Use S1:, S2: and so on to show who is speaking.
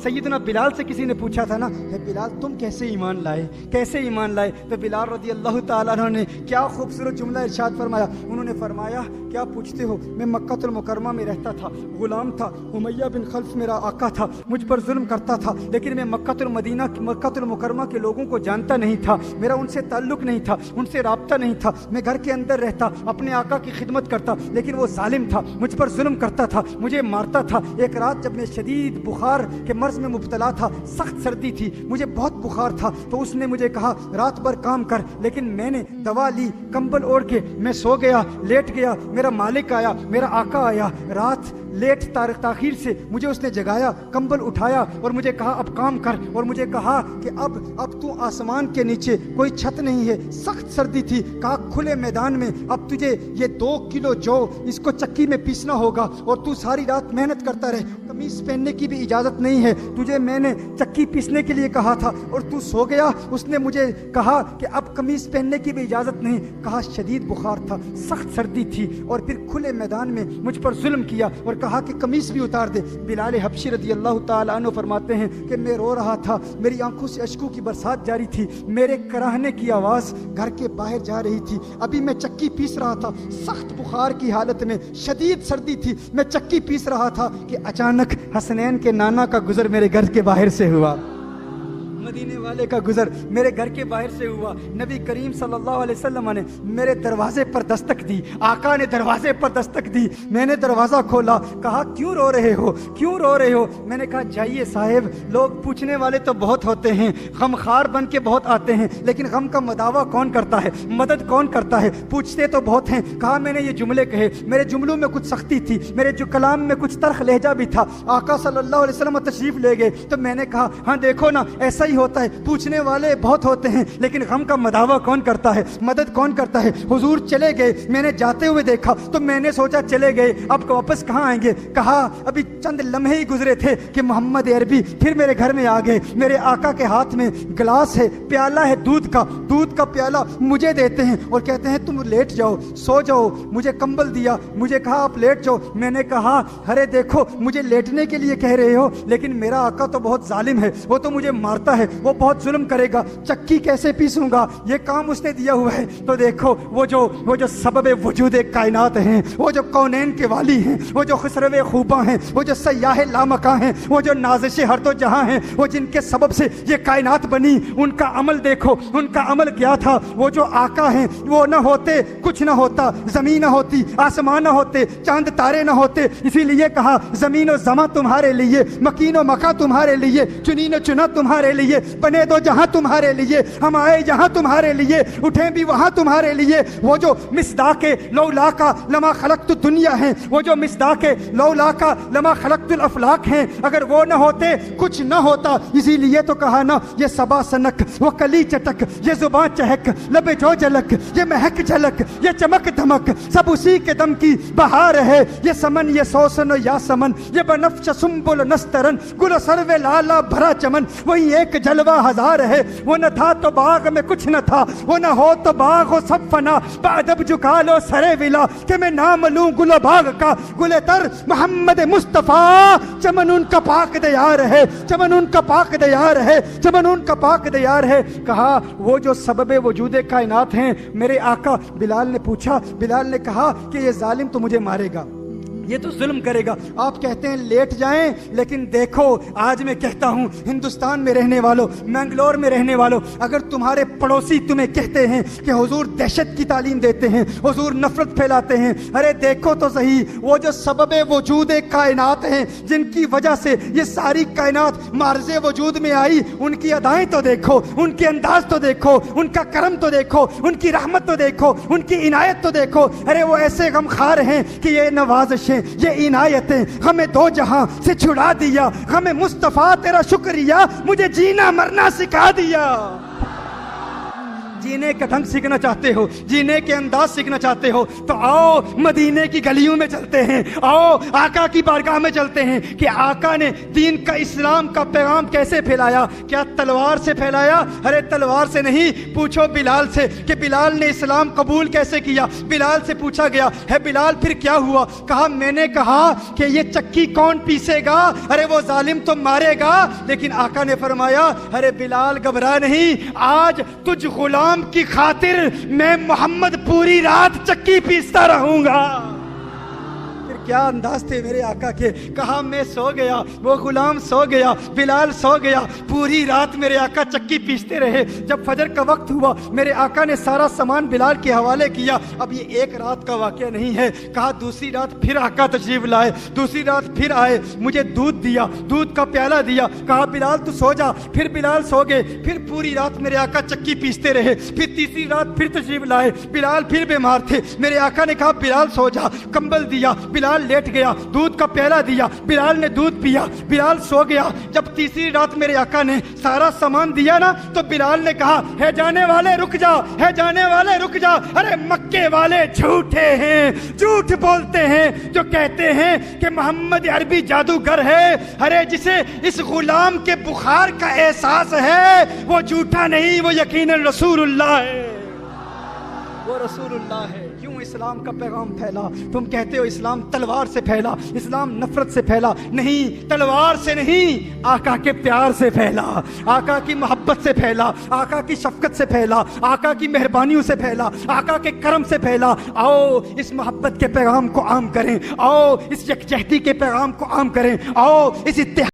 S1: सैयदना बिलाल से किसी ने पूछा था ना, है बिलाल तुम कैसे ईमान लाए, कैसे ईमान लाए? तो बिलाल रज़ी अल्लाह ताला अन्हु ने क्या खूबसूरत जुमला इरशाद फरमाया। उन्होंने फरमाया, क्या पूछते हो, मैं मक्कातुल मुकर्रमा में रहता था, गुलाम था, उमैया बिन खल्फ मेरा आका था, मुझ पर जुल्म करता था, लेकिन मैं मक्कातुल मुकर्रमा के लोगों को जानता नहीं था, मेरा उनसे ताल्लुक नहीं था, उनसे राब्ता नहीं था। मैं घर के अंदर रहता, अपने आका की खिदमत करता, लेकिन वो जालिम था, मुझ पर जुल्म करता था, मुझे मारता था। एक रात जब मैं शदीद बुखार के मर्ज में मुब्तला था, सख्त सर्दी थी, मुझे बहुत बुखार था, तो उसने मुझे कहा रात भर काम कर, लेकिन मैंने दवा ली, कंबल ओढ़ के मैं सो गया, लेट गया। मेरा मालिक आया, मेरा आका आया, रात लेट ताखीर से मुझे उसने जगाया, कंबल उठाया और मुझे कहा अब काम कर, और मुझे कहा कि अब तू आसमान के नीचे, कोई छत नहीं है, सख्त सर्दी थी, कहा खुले मैदान में अब तुझे ये 2 किलो जौ इसको चक्की में पीसना होगा और तू सारी रात मेहनत करता रहे, कमीज पहनने की भी इजाज़त नहीं है, तुझे मैंने चक्की पीसने के लिए कहा था और तू सो गया। उसने मुझे कहा कि अब कमीज पहनने की भी इजाज़त नहीं, कहा शदीद बुखार था, सख्त सर्दी थी, और फिर खुले मैदान में मुझ पर जुल्म किया और कहा कि कमीज भी उतार दे। बिलाल हबशी रज़ी अल्लाह ताला अन्हु फरमाते हैं कि मैं रो रहा था, मेरी आंखों से अश्कों की बरसात जारी थी, मेरे कराहने की आवाज़ घर के बाहर जा रही थी। अभी मैं चक्की पीस रहा था, सख्त बुखार की हालत में, शदीद सर्दी थी, मैं चक्की पीस रहा था कि अचानक हसनैन के नाना का गुजर मेरे घर के बाहर से हुआ, मदीने वाले का गुजर मेरे घर के बाहर से हुआ। नबी करीम सल्लल्लाहु अलैहि वसल्लम ने मेरे दरवाजे पर दस्तक दी, आका ने दरवाजे पर दस्तक दी, मैंने दरवाज़ा खोला, कहा क्यों रो रहे हो, क्यों रो रहे हो? मैंने कहा जाइए साहिब, लोग पूछने वाले तो बहुत होते हैं, गमखार बन के बहुत आते हैं, लेकिन गम का मदावा कौन करता है, मदद कौन करता है? पूछते तो बहुत हैं। कहा मैंने ये जुमले कहे, मेरे जुमलों में कुछ सख्ती थी, मेरे जो कलाम में कुछ तर्क लहजा भी था। आका सल्लल्लाहु अलैहि वसल्लम तशरीफ ले गए तो मैंने कहा हाँ देखो ना, ऐसा ही होता है, पूछने वाले बहुत होते हैं, लेकिन गम का मदावा कौन करता है, मदद कौन करता है? हुजूर चले गए, मैंने जाते हुए देखा तो मैंने सोचा चले गए, अब वापस कहाँ आएंगे? कहा अभी चंद लम्हे ही गुजरे थे कि मोहम्मद अरबी फिर मेरे घर में आ गए। मेरे आका के हाथ में गिलास है, प्याला है दूध का प्याला मुझे देते हैं और कहते हैं तुम लेट जाओ, सो जाओ। मुझे कंबल दिया, मुझे कहा आप लेट जाओ। मैंने कहा अरे देखो मुझे लेटने के लिए कह रहे हो, लेकिन मेरा आका तो बहुत जालिम है, वो तो मुझे मारता है, वो बहुत जुल्म करेगा, चक्की कैसे पीसूंगा, ये काम उसने दिया हुआ है। तो देखो वो जो सबब वजूद कायनात हैं, वो जो कौनैन के वाली हैं, वो जो खुसरवे खूबा हैं, वो जो सयाह लामका हैं, वो जो नाज़िश हर तो जहां हैं, वो जिनके सबब से ये कायनात बनी, उनका अमल देखो, उनका अमल क्या था? वो जो आका हैं, वो न होते कुछ न होता, जमीन न होती, आसमान न होते, चांद तारे न होते। इसीलिए कहा जमीन और जमा तुम्हारे लिए, मकीन और मका तुम्हारे लिए, चुनी न चुना तुम्हारे लिए, बने दो जहां तुम्हारे लिए, हम आए जहां तुम्हारे लिए, उठे भी वहां तुम्हारे लिए। वो जो मिस्दाके लौला का लमा खलक़तु दुनिया है, वो जो मिस्दाके लौला का लमा खलक़तुल अफलाक हैं, अगर वो न होते कुछ न होता। इसीलिए तो कहा ना, ये सबा सनक, वो कली चटक, ये जुबान चहक, लबे जो झलक, ये महक झलक, ये चमक धमक, सब उसी के दम की बहार है। ये समन, ये सौसन या समन, ये बनफ्श सुंबुल नस्तरन, गुल सरवे लाला भरा चमन, वही एक जलवा हजार है। वो न था तो बाग में कुछ न था, वो न हो तो बाग हो सब फना, बादब झुका लो सरे विला कि मैं नाम लूं गुल बाग का, गुले तर मोहम्मद मुस्तफा, चमन उनका पाक दयार है, चमन उनका पाक दयार है, चमन उनका पाक दयार है। कहा वो जो सबबे वजूद कायनात हैं, मेरे आका। बिलाल ने पूछा, बिलाल ने कहा कि ये जालिम तो मुझे मारेगा, ये तो जुल्म करेगा। आप कहते हैं लेट जाएं, लेकिन देखो आज मैं कहता हूं हिंदुस्तान में रहने वालों, मैंगलोर में रहने वालों, अगर तुम्हारे पड़ोसी तुम्हें कहते हैं कि हुजूर दहशत की तालीम देते हैं, हुजूर नफरत फैलाते हैं, अरे देखो तो सही, वो जो सबबे वजूद कायनात हैं, जिनकी वजह से ये सारी कायनात मार्ज़े वजूद में आई, उनकी अदाएं तो देखो, उनके अंदाज तो देखो, उनका करम तो देखो, उनकी रहमत तो देखो, उनकी इनायत तो देखो। अरे वो ऐसे गमखार हैं कि ये नवाज़िशें, ये इनायतें हमें दो जहां से छुड़ा दिया, हमें मुस्तफा तेरा शुक्रिया, मुझे जीना मरना सिखा दिया। जीने का ढंग सीखना चाहते हो, जीने के अंदाज सीखना चाहते हो, तो आओ मदीने की गलियों में चलते हैं, आओ आका की बारगाह में चलते हैं कि आका ने दीन का, इस्लाम का पैगाम कैसे फैलाया। क्या तलवार से फैलाया? अरे तलवार से नहीं, पूछो बिलाल से कि बिलाल ने इस्लाम कबूल कैसे किया। बिलाल से पूछा गया, है बिलाल फिर क्या हुआ? कहा मैंने कहा कि ये चक्की कौन पीसेगा? अरे वो जालिम तो मारेगा। लेकिन आका ने फरमाया, अरे बिलाल घबरा नहीं, आज तुझ गुलाम की खातिर मैं मोहम्मद पूरी रात चक्की पीसता रहूंगा। फिर क्या अंदाज थे मेरे आका के। कहा मैं सो गया, वो गुलाम सो गया, बिलाल सो गया, पूरी रात मेरे आका चक्की पीसते रहे। जब फजर का वक्त हुआ, मेरे आका ने सारा सामान बिलाल के हवाले किया। अब ये एक रात का वाकया नहीं है। कहा दूसरी रात फिर आका तशरीफ लाए, दूसरी रात फिर आए, मुझे दूध दिया, दूध का प्याला दिया। कहा बिलाल तू सो जा। फिर बिलाल सो गए, फिर पूरी रात मेरे आका चक्की पीसते रहे। फिर तीसरी रात फिर तशरीफ लाए, बिलाल फिर बीमार थे। मेरे आका ने कहा बिलाल सो जा, कंबल दिया, बिलाल लेट गया, दूध का प्याला दिया, बिलाल ने दूध पिया, बिलाल सो गया। जब तीसरी रात मेरे आका ने सारा सामान दिया ना, तो बिलाल ने कहा, है जाने वाले रुक जा, है जाने वाले रुक जा। अरे मक्के वाले झूठे हैं, झूठ बोलते हैं जो कहते हैं कि मोहम्मद अरबी जादूगर है। अरे जिसे इस गुलाम के बुखार का एहसास है, वो झूठा नहीं, वो यकीनन रसूलुल्लाह है, वो रसूलुल्लाह है। क्यों इस्लाम का पैगाम फैला? तुम कहते हो इस्लाम तलवार से फैला, इस्लाम नफरत से फैला। नहीं, तलवार से नहीं, आका के प्यार से फैला, आका की मोहब्बत से फैला, आका की शफकत से फैला, आका की मेहरबानियों से फैला, आका के करम से फैला। आओ इस मोहब्बत के पैगाम को आम करें, आओ इस यकजहती के पैगाम को आम करें, आओ इस इत्तेहाद